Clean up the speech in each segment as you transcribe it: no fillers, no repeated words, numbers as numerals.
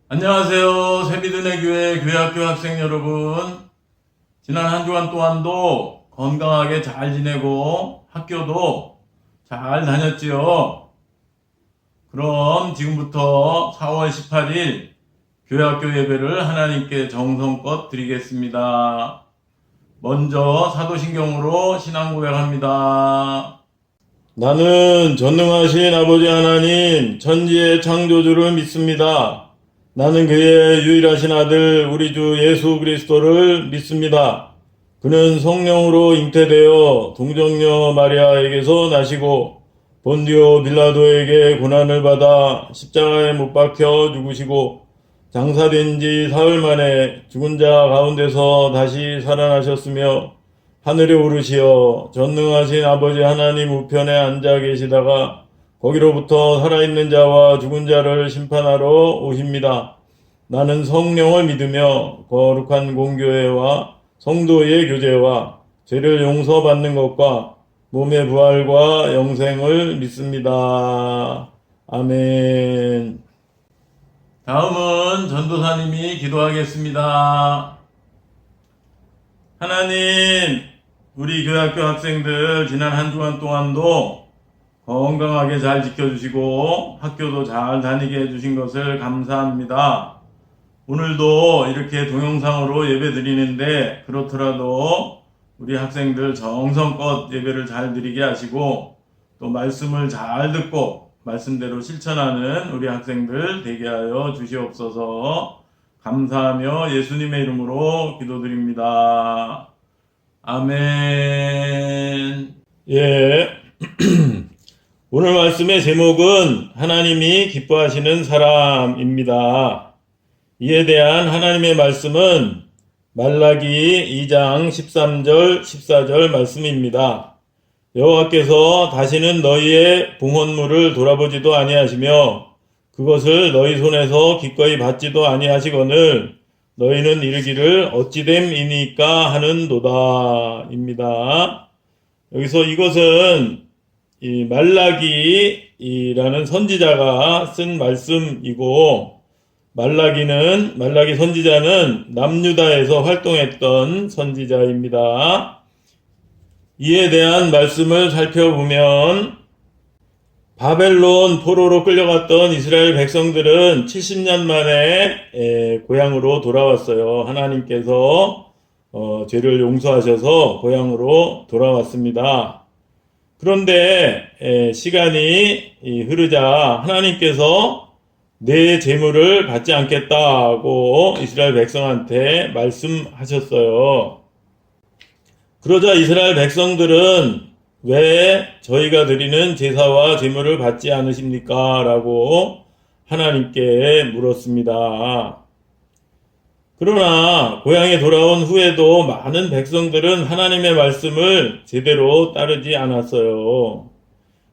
안녕하세요. 새비드네 교회 교회학교 학생 여러분. 지난 한 주간 동안도 건강하게 잘 지내고 학교도 잘 다녔지요. 그럼 지금부터 4월 18일 교회학교 예배를 하나님께 정성껏 드리겠습니다. 먼저 사도신경으로 신앙 고백합니다. 나는 전능하신 아버지 하나님 천지의 창조주를 믿습니다. 나는 그의 유일하신 아들 우리 주 예수 그리스도를 믿습니다. 그는 성령으로 잉태되어 동정녀 마리아에게서 나시고 본디오 빌라도에게 고난을 받아 십자가에 못 박혀 죽으시고 장사된 지 사흘 만에 죽은 자 가운데서 다시 살아나셨으며 하늘에 오르시어 전능하신 아버지 하나님 우편에 앉아 계시다가 거기로부터 살아있는 자와 죽은 자를 심판하러 오십니다. 나는 성령을 믿으며 거룩한 공교회와 성도의 교제와 죄를 용서받는 것과 몸의 부활과 영생을 믿습니다. 아멘. 다음은 전도사님이 기도하겠습니다. 하나님, 우리 교회학교 학생들 지난 한 주간 동안도 건강하게 잘 지켜주시고 학교도 잘 다니게 해주신 것을 감사합니다. 오늘도 이렇게 동영상으로 예배 드리는데 그렇더라도 우리 학생들 정성껏 예배를 잘 드리게 하시고 또 말씀을 잘 듣고 말씀대로 실천하는 우리 학생들 되게 하여 주시옵소서. 감사하며 예수님의 이름으로 기도드립니다. 아멘. 예. 오늘 말씀의 제목은 하나님이 기뻐하시는 사람입니다. 이에 대한 하나님의 말씀은 말라기 2장 13절 14절 말씀입니다. 여호와께서 다시는 너희의 봉헌물을 돌아보지도 아니하시며 그것을 너희 손에서 기꺼이 받지도 아니하시거늘 너희는 이르기를 어찌됨이니까 하는도다 입니다. 여기서 이것은 이 말라기라는 선지자가 쓴 말씀이고 말라기 선지자는 남유다에서 활동했던 선지자입니다. 이에 대한 말씀을 살펴보면 바벨론 포로로 끌려갔던 이스라엘 백성들은 70년 만에 고향으로 돌아왔어요. 하나님께서 죄를 용서하셔서 고향으로 돌아왔습니다. 그런데 시간이 흐르자 하나님께서 내 재물을 받지 않겠다고 이스라엘 백성한테 말씀하셨어요. 그러자 이스라엘 백성들은 왜 저희가 드리는 제사와 제물을 받지 않으십니까? 라고 하나님께 물었습니다. 그러나 고향에 돌아온 후에도 많은 백성들은 하나님의 말씀을 제대로 따르지 않았어요.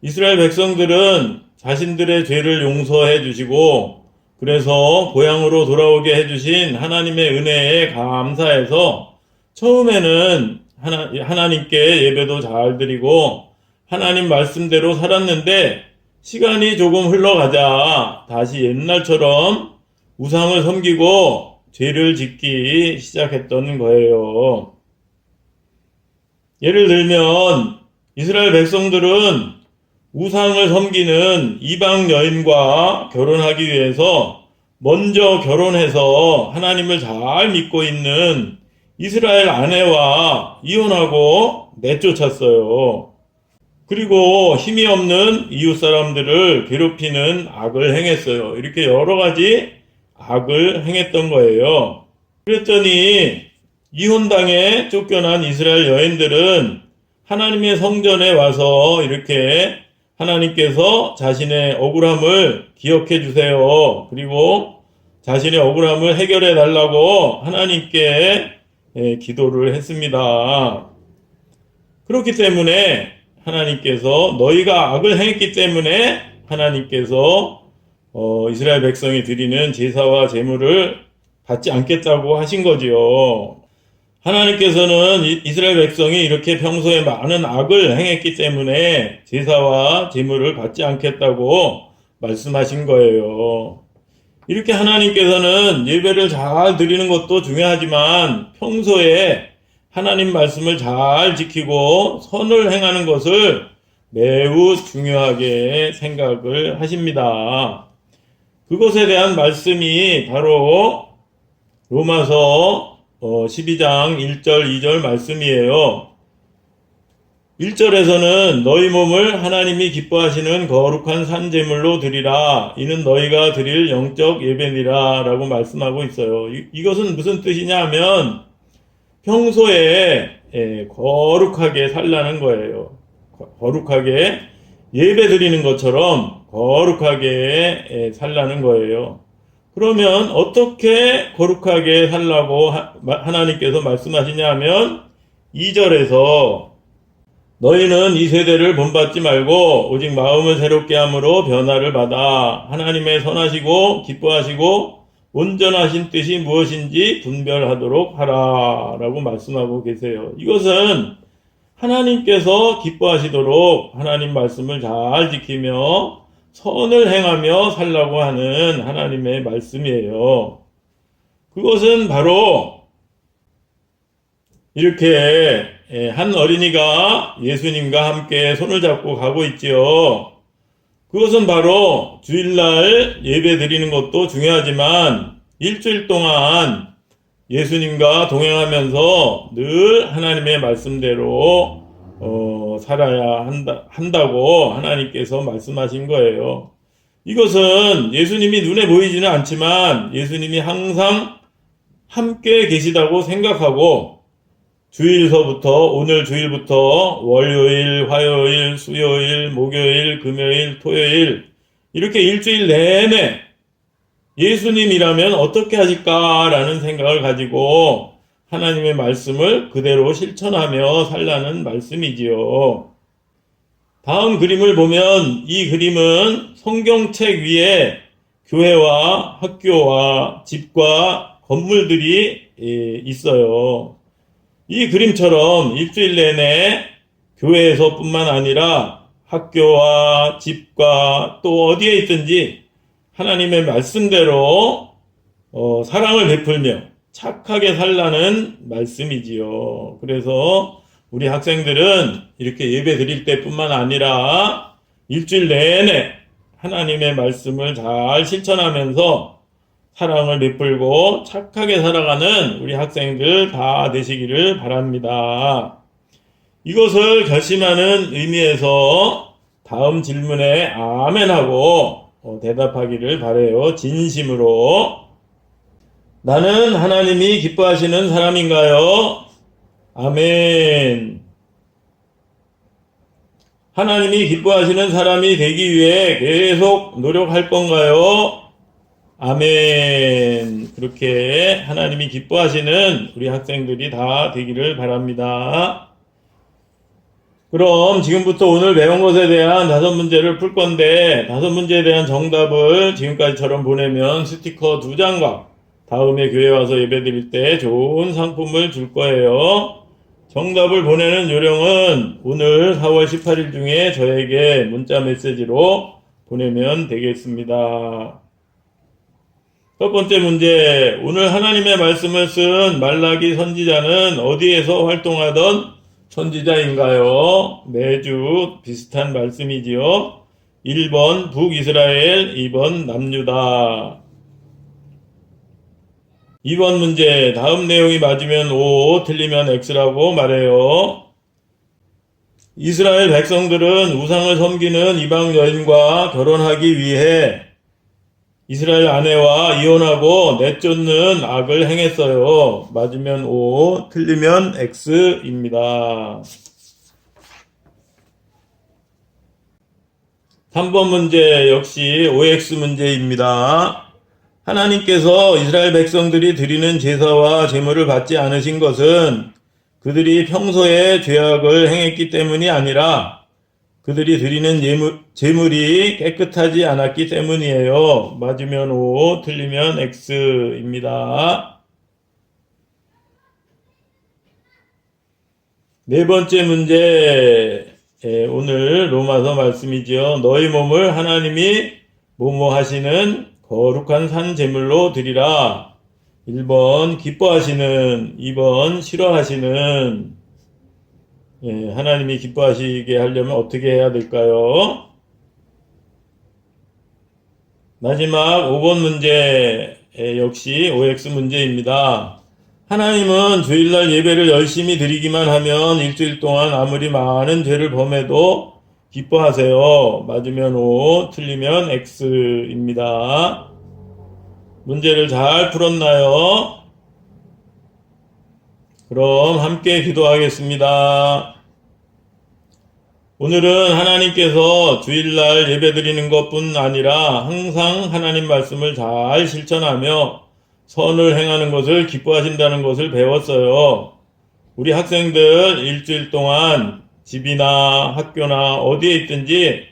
이스라엘 백성들은 자신들의 죄를 용서해 주시고 그래서 고향으로 돌아오게 해주신 하나님의 은혜에 감사해서 처음에는 하나님께 예배도 잘 드리고 하나님 말씀대로 살았는데 시간이 조금 흘러가자 다시 옛날처럼 우상을 섬기고 죄를 짓기 시작했던 거예요. 예를 들면 이스라엘 백성들은 우상을 섬기는 이방 여인과 결혼하기 위해서 먼저 결혼해서 하나님을 잘 믿고 있는 이스라엘 아내와 이혼하고 내쫓았어요. 그리고 힘이 없는 이웃 사람들을 괴롭히는 악을 행했어요. 이렇게 여러 가지 악을 행했던 거예요. 그랬더니 이혼당해 쫓겨난 이스라엘 여인들은 하나님의 성전에 와서 이렇게 하나님께서 자신의 억울함을 기억해 주세요. 그리고 자신의 억울함을 해결해 달라고 하나님께 기도를 했습니다. 그렇기 때문에 하나님께서 너희가 악을 행했기 때문에 하나님께서 이스라엘 백성이 드리는 제사와 제물을 받지 않겠다고 하신 거지요. 하나님께서는 이스라엘 백성이 이렇게 평소에 많은 악을 행했기 때문에 제사와 제물을 받지 않겠다고 말씀하신 거예요. 이렇게 하나님께서는 예배를 잘 드리는 것도 중요하지만 평소에 하나님 말씀을 잘 지키고 선을 행하는 것을 매우 중요하게 생각을 하십니다. 그것에 대한 말씀이 바로 로마서 12장 1절 2절 말씀이에요. 1절에서는 너희 몸을 하나님이 기뻐하시는 거룩한 산제물로 드리라. 이는 너희가 드릴 영적 예배니라 라고 말씀하고 있어요. 이것은 무슨 뜻이냐 하면 평소에 거룩하게 살라는 거예요. 거룩하게 예배 드리는 것처럼 거룩하게 살라는 거예요. 그러면 어떻게 거룩하게 살라고 하나님께서 말씀하시냐 하면 2절에서 너희는 이 세대를 본받지 말고 오직 마음을 새롭게 함으로 변화를 받아 하나님의 선하시고 기뻐하시고 온전하신 뜻이 무엇인지 분별하도록 하라 라고 말씀하고 계세요. 이것은 하나님께서 기뻐하시도록 하나님 말씀을 잘 지키며 선을 행하며 살라고 하는 하나님의 말씀이에요. 그것은 바로 이렇게 한 어린이가 예수님과 함께 손을 잡고 가고 있지요. 그것은 바로 주일날 예배 드리는 것도 중요하지만 일주일 동안 예수님과 동행하면서 늘 하나님의 말씀대로 살아야 한다고 하나님께서 말씀하신 거예요. 이것은 예수님이 눈에 보이지는 않지만 예수님이 항상 함께 계시다고 생각하고 주일서부터 오늘 주일부터 월요일, 화요일, 수요일, 목요일, 금요일, 토요일 이렇게 일주일 내내 예수님이라면 어떻게 하실까라는 생각을 가지고 하나님의 말씀을 그대로 실천하며 살라는 말씀이지요. 다음 그림을 보면 이 그림은 성경책 위에 교회와 학교와 집과 건물들이 있어요. 이 그림처럼 일주일 내내 교회에서 뿐만 아니라 학교와 집과 또 어디에 있든지 하나님의 말씀대로 사랑을 베풀며 착하게 살라는 말씀이지요. 그래서 우리 학생들은 이렇게 예배 드릴 때뿐만 아니라 일주일 내내 하나님의 말씀을 잘 실천하면서 사랑을 베풀고 착하게 살아가는 우리 학생들 다 되시기를 바랍니다. 이것을 결심하는 의미에서 다음 질문에 아멘하고 대답하기를 바라요. 진심으로. 나는 하나님이 기뻐하시는 사람인가요? 아멘. 하나님이 기뻐하시는 사람이 되기 위해 계속 노력할 건가요? 아멘. 그렇게 하나님이 기뻐하시는 우리 학생들이 다 되기를 바랍니다. 그럼 지금부터 오늘 배운 것에 대한 5문제를 풀 건데 5문제에 대한 정답을 지금까지처럼 보내면 스티커 2장과 다음에 교회 와서 예배 드릴 때 좋은 상품을 줄 거예요. 정답을 보내는 요령은 오늘 4월 18일 중에 저에게 문자 메시지로 보내면 되겠습니다. 첫 번째 문제, 오늘 하나님의 말씀을 쓴 말라기 선지자는 어디에서 활동하던 선지자인가요? 매주 비슷한 말씀이지요. 1번 북이스라엘, 2번 남유다. 2번 문제, 다음 내용이 맞으면 O, 틀리면 X라고 말해요. 이스라엘 백성들은 우상을 섬기는 이방 여인과 결혼하기 위해 이스라엘 아내와 이혼하고 내쫓는 악을 행했어요. 맞으면 O, 틀리면 X입니다. 3번 문제 역시 OX 문제입니다. 하나님께서 이스라엘 백성들이 드리는 제사와 제물을 받지 않으신 것은 그들이 평소에 죄악을 행했기 때문이 아니라 그들이 드리는 제물이 깨끗하지 않았기 때문이에요. 맞으면 O, 틀리면 X입니다. 네 번째 문제, 오늘 로마서 말씀이지요. 너희 몸을 하나님이 모모 하시는 거룩한 산 제물로 드리라. 1번 기뻐하시는, 2번 싫어하시는. 예, 하나님이 기뻐하시게 하려면 어떻게 해야 될까요? 마지막 5번 문제 역시 OX 문제입니다. 하나님은 주일날 예배를 열심히 드리기만 하면 일주일 동안 아무리 많은 죄를 범해도 기뻐하세요. 맞으면 O, 틀리면 X입니다. 문제를 잘 풀었나요? 그럼 함께 기도하겠습니다. 오늘은 하나님께서 주일날 예배드리는 것뿐 아니라 항상 하나님 말씀을 잘 실천하며 선을 행하는 것을 기뻐하신다는 것을 배웠어요. 우리 학생들 일주일 동안 집이나 학교나 어디에 있든지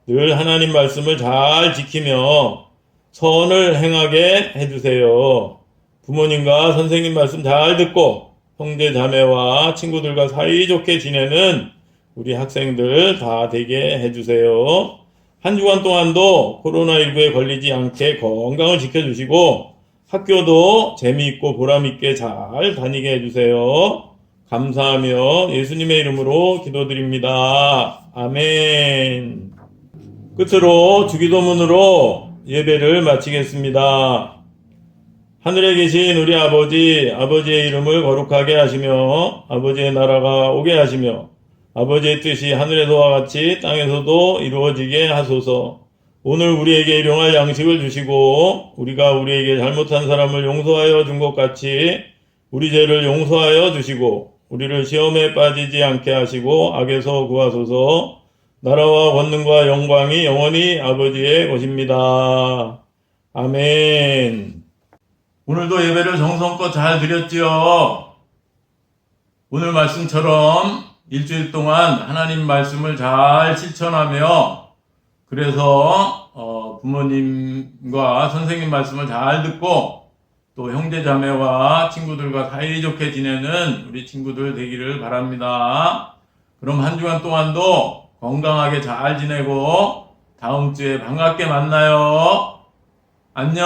늘 하나님 말씀을 잘 지키며 선을 행하게 해주세요. 부모님과 선생님 말씀 잘 듣고 형제 자매와 친구들과 사이좋게 지내는 우리 학생들 다 되게 해주세요. 한 주간 동안도 코로나19에 걸리지 않게 건강을 지켜주시고 학교도 재미있고 보람있게 잘 다니게 해주세요. 감사하며 예수님의 이름으로 기도드립니다. 아멘. 끝으로 주기도문으로 예배를 마치겠습니다. 하늘에 계신 우리 아버지의 이름을 거룩하게 하시며 아버지의 나라가 오게 하시며 아버지의 뜻이 하늘에서와 같이 땅에서도 이루어지게 하소서. 오늘 우리에게 일용할 양식을 주시고 우리가 우리에게 잘못한 사람을 용서하여 준 것 같이 우리 죄를 용서하여 주시고 우리를 시험에 빠지지 않게 하시고 악에서 구하소서. 나라와 권능과 영광이 영원히 아버지의 것입니다. 아멘. 오늘도 예배를 정성껏 잘 드렸지요. 오늘 말씀처럼 일주일 동안 하나님 말씀을 잘 실천하며 그래서 부모님과 선생님 말씀을 잘 듣고 또 형제 자매와 친구들과 사이좋게 지내는 우리 친구들 되기를 바랍니다. 그럼 한 주간 동안도 건강하게 잘 지내고 다음 주에 반갑게 만나요. 안녕.